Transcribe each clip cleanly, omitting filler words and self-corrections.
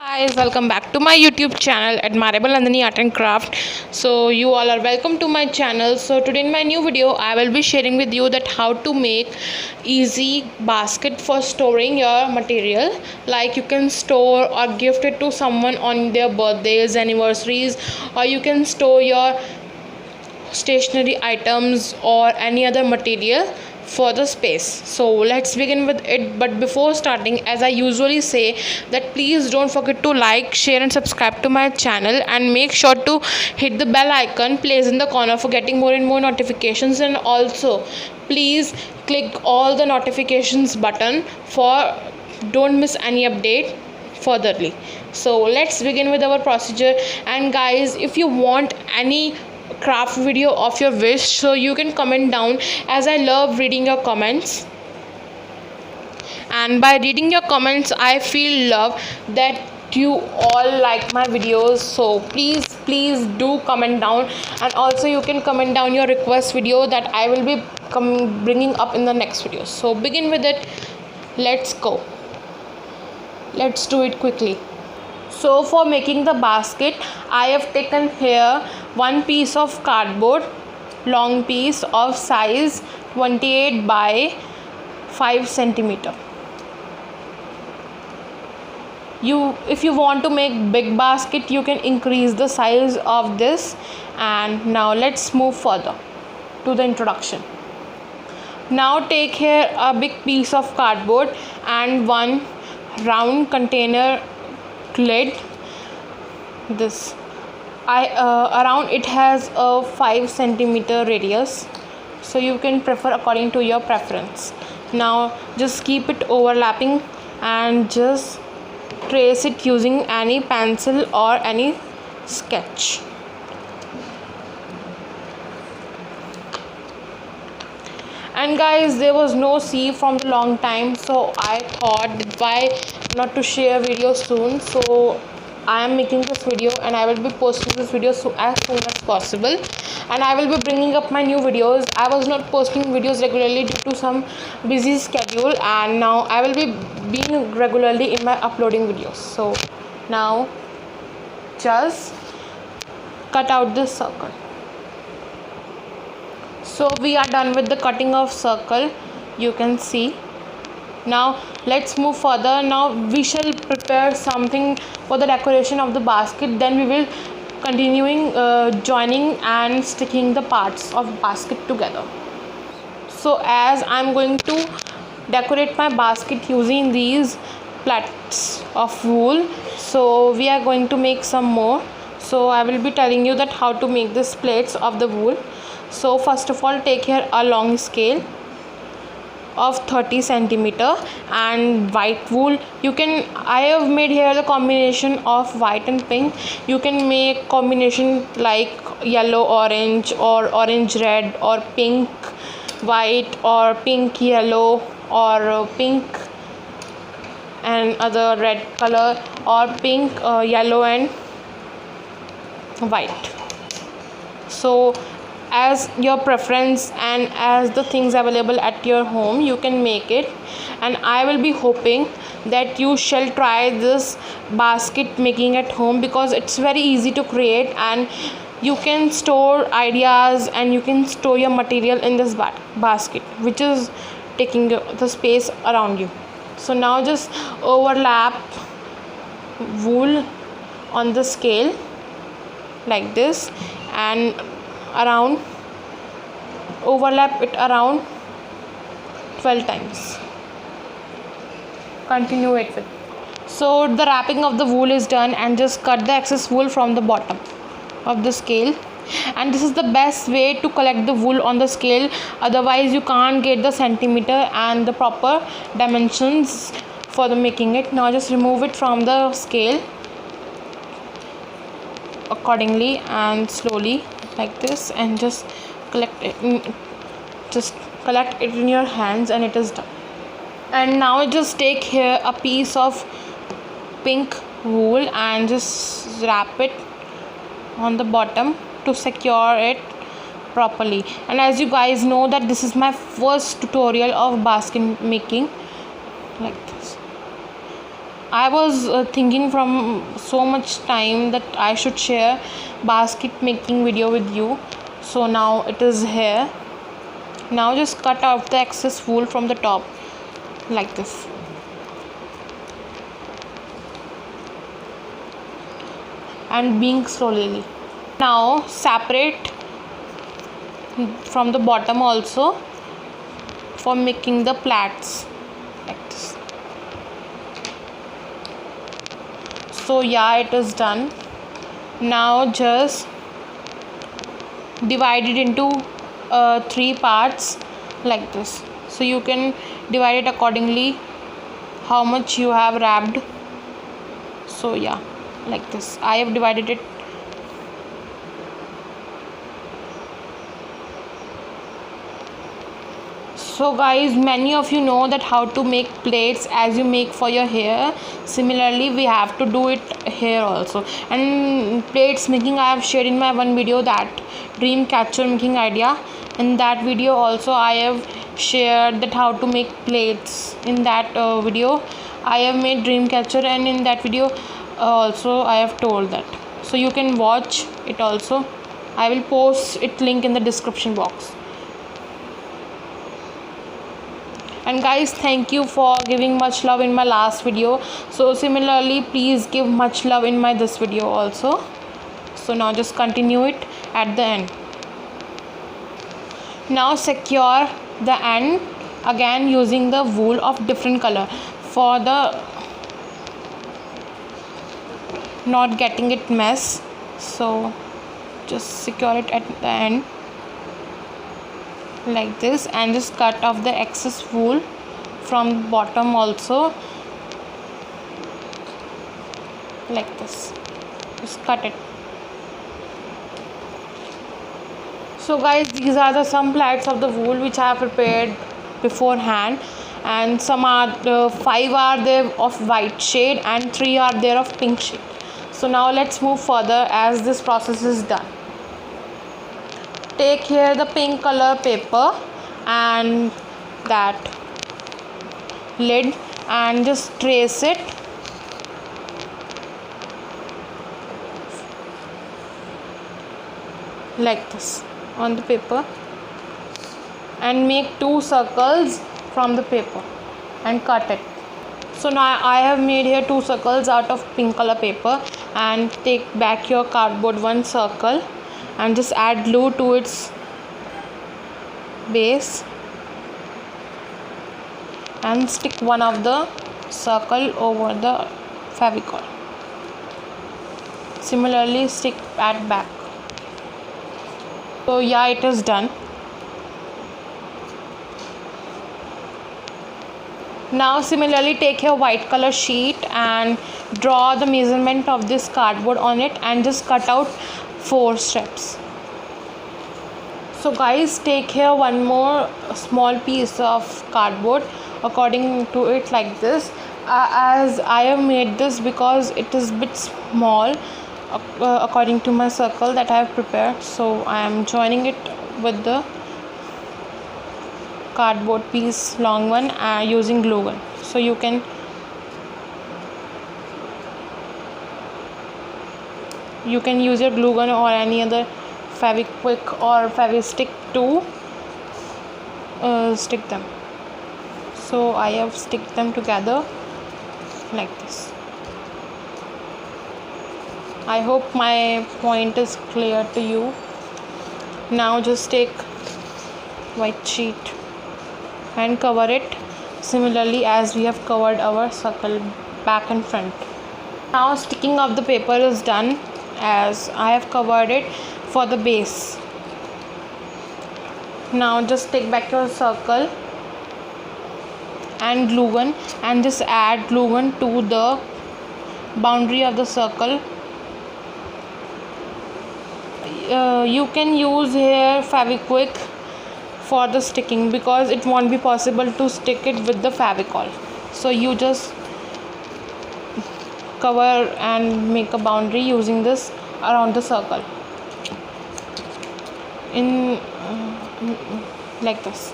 Guys, welcome back to my YouTube channel Admirable Nandini Art and Craft. So you all are welcome to my channel. So today in my new video I will be sharing with you that how to make easy basket for storing your material. Like you can store or gift it to someone on their birthdays, anniversaries, or you can store your stationery items or any other material for the space. So let's begin with it. But before starting, as I usually say, that please don't forget to like, share and subscribe to my channel, and make sure to hit the bell icon placed in the corner for getting more and more notifications. And also please click all the notifications button for don't miss any update furtherly. So let's begin with our procedure. And guys, if you want any craft video of your wish, so you can comment down, as I love reading your comments, and by reading your comments I feel love that you all like my videos. So please do comment down, and also you can comment down your request video that I will be bringing up in the next video. So begin with it. Let's go. Let's do it quickly. So for making the basket, I have taken here one piece of cardboard, long piece of size 28 by 5 centimeter. If you want to make big basket, you can increase the size of this. And now let's move further to the introduction. Now take here a big piece of cardboard and one round container lid. This around it has a 5 centimeter radius, so you can prefer according to your preference. Now just keep it overlapping and just trace it using any pencil or any sketch. And guys, there was no sea from the long time, so I thought why not to share video soon. So I am making this video and I will be posting this video as soon as possible, and I will be bringing up my new videos. I was not posting videos regularly due to some busy schedule, and now I will be being regularly in my uploading videos. So now just cut out this circle. So we are done with the cutting of circle, you can see. Now let's move further. Now we shall prepare something for the decoration of the basket, then we will continuing joining and sticking the parts of basket together. So as I'm going to decorate my basket using these plaits of wool, so we are going to make some more. So I will be telling you that how to make these plates of the wool. So first of all, take here a long scale of 30 centimeter and white wool. I have made here the combination of white and pink. You can make combination like yellow orange or orange red or pink white or pink yellow or pink and other red color or pink yellow and white. So as your preference and as the things available at your home, you can make it. And I will be hoping that you shall try this basket making at home, because it's very easy to create and you can store ideas and you can store your material in this basket, which is taking the space around you. So now just overlap wool on the scale like this, and overlap it around 12 times. Continue it with. So the wrapping of the wool is done, and just cut the excess wool from the bottom of the scale. And this is the best way to collect the wool on the scale, otherwise you can't get the centimeter and the proper dimensions for the making it. Now just remove it from the scale accordingly and slowly like this, and just collect it in your hands, and it is done. And now just take here a piece of pink wool and just wrap it on the bottom to secure it properly. And as you guys know that this is my first tutorial of basket making like this. I was thinking from so much time that I should share basket making video with you. So now it is here. Now just cut out the excess wool from the top like this. And being slowly. Now separate from the bottom also for making the plaits like this. So yeah, it is done. Now just divide it into 3 parts like this. So you can divide it accordingly how much you have wrapped. So yeah, like this I have divided it. So guys, many of you know that how to make plaits as you make for your hair. Similarly, we have to do it here also. And plates making I have shared in my one video, that dream catcher making idea. In that video also I have shared that how to make plates. In that video I have made dream catcher, and in that video also I have told that. So you can watch it also. I will post it link in the description box. And guys, thank you for giving much love in my last video. So similarly, please give much love in my this video also. So now just continue it at the end. Now secure the end again using the wool of different color for the not getting it mess. So just secure it at the end like this, and just cut off the excess wool from bottom also like this. Just cut it. So guys, these are the some plaits of the wool which I have prepared beforehand, and some are 5 are there of white shade and 3 are there of pink shade. So now let's move further as this process is done. Take here the pink color paper and that lid and just trace it like this on the paper, and make 2 circles from the paper and cut it. So now I have made here 2 circles out of pink color paper, and take back your cardboard 1 circle and just add glue to its base and stick one of the circle over the Fevicol. Similarly stick at back. So yeah, it is done. Now similarly take your white color sheet and draw the measurement of this cardboard on it and just cut out 4 steps. So guys, take here one more small piece of cardboard according to it like this. As I have made this because it is bit small according to my circle that I have prepared, so I am joining it with the cardboard piece long one using glue gun. So you can use your glue gun or any other Fevikwik or Fevistick to stick them. So I have stick them together like this. I hope my point is clear to you. Now just take white sheet and cover it similarly as we have covered our circle back and front. Now sticking of the paper is done as I have covered it for the base. Now just take back your circle and glue gun and just add glue gun to the boundary of the circle. You can use here Fevikwik for the sticking because it won't be possible to stick it with the Fevicol. So you just cover and make a boundary using this around the circle in like this.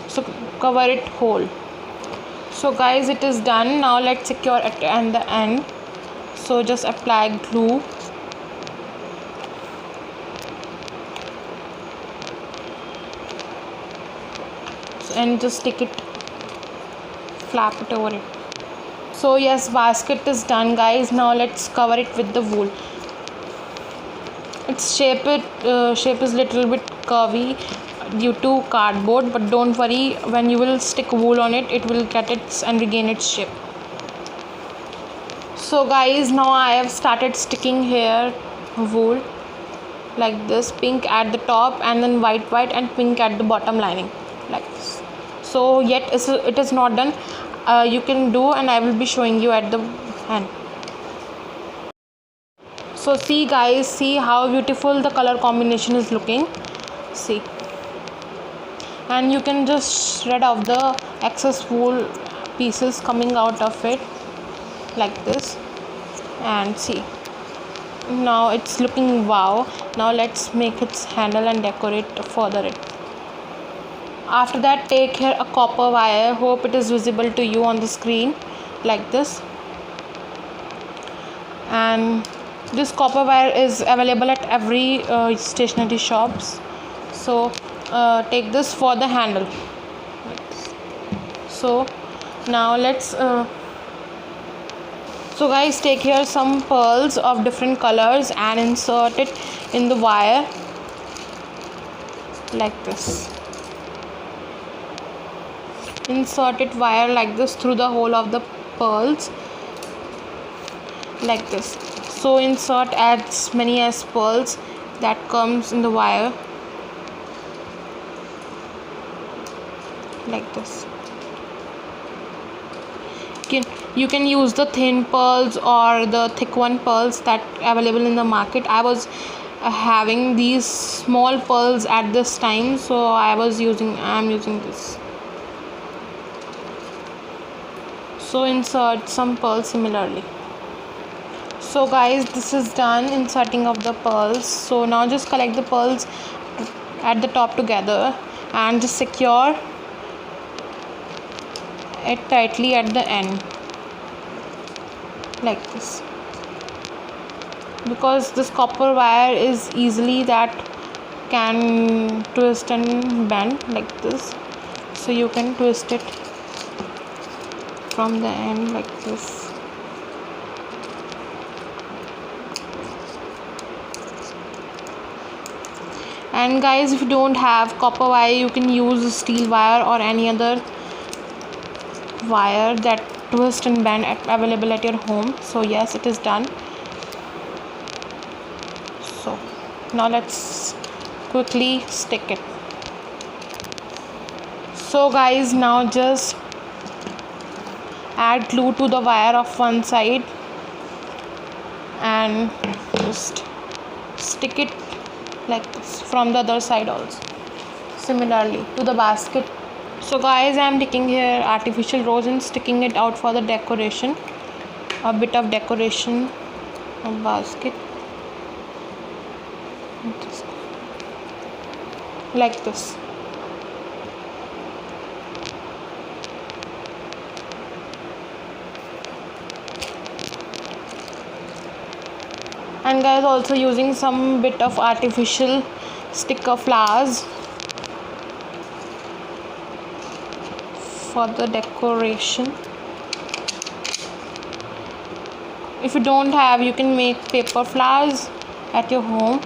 So cover it whole. So guys, it is done. Now let's secure it at the end. So just apply glue. And just stick it, flap it over it. So yes, basket is done guys. Now let's cover it with the wool. Its shape is little bit curvy due to cardboard, but don't worry, when you will stick wool on it, it will get its and regain its shape. So guys, now I have started sticking here wool like this, pink at the top and then white and pink at the bottom lining like this. So yet it is not done. You can do, and I will be showing you at the end. So see guys, see how beautiful the color combination is looking. See, and you can just shred off the excess wool pieces coming out of it like this, and see, now it's looking wow. Now let's make its handle and decorate further it. After that, take here a copper wire. Hope it is visible to you on the screen like this. And this copper wire is available at every stationery shops. So take this for the handle. So now let's so guys, take here some pearls of different colors and insert it in the wire like this. Insert it wire like this through the hole of the pearls like this. So insert as many as pearls that comes in the wire like this. You can use the thin pearls or the thick one pearls that available in the market. I was having these small pearls at this time, so I am using this. So insert some pearls similarly. So guys, this is done inserting of the pearls. So now just collect the pearls at the top together and just secure it tightly at the end like this, because this copper wire is easily that can twist and bend like this. So you can twist it from the end like this. And guys, if you don't have copper wire, you can use steel wire or any other wire that twist and bend available at your home. So yes, it is done. So now let's quickly stick it. So guys, now just add glue to the wire of one side and just stick it like this from the other side also, similarly to the basket. So guys, I am taking here artificial rose and sticking it out for the decoration, a bit of decoration of basket like this. And guys, also using some bit of artificial sticker flowers for the decoration. If you don't have, you can make paper flowers at your home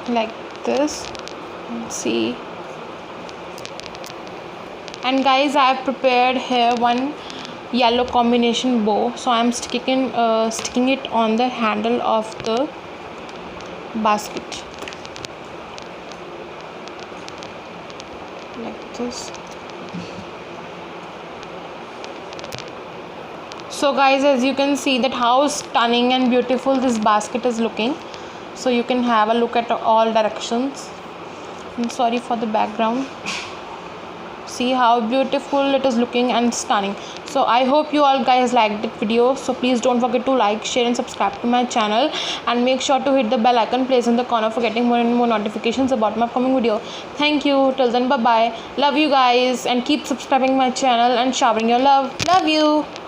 like this, and see. And guys, I have prepared here one yellow combination bow, so I am sticking it on the handle of the basket like this. So guys, as you can see that how stunning and beautiful this basket is looking. So you can have a look at all directions. I'm sorry for the background. See how beautiful it is looking and stunning. So So I hope you all guys liked that video. So please don't forget to like, share and subscribe to my channel, and make sure to hit the bell icon placed in the corner for getting more and more notifications about my upcoming video. Thank you. Till then, bye bye. Love you guys, and keep subscribing my channel and showering your love. Love you.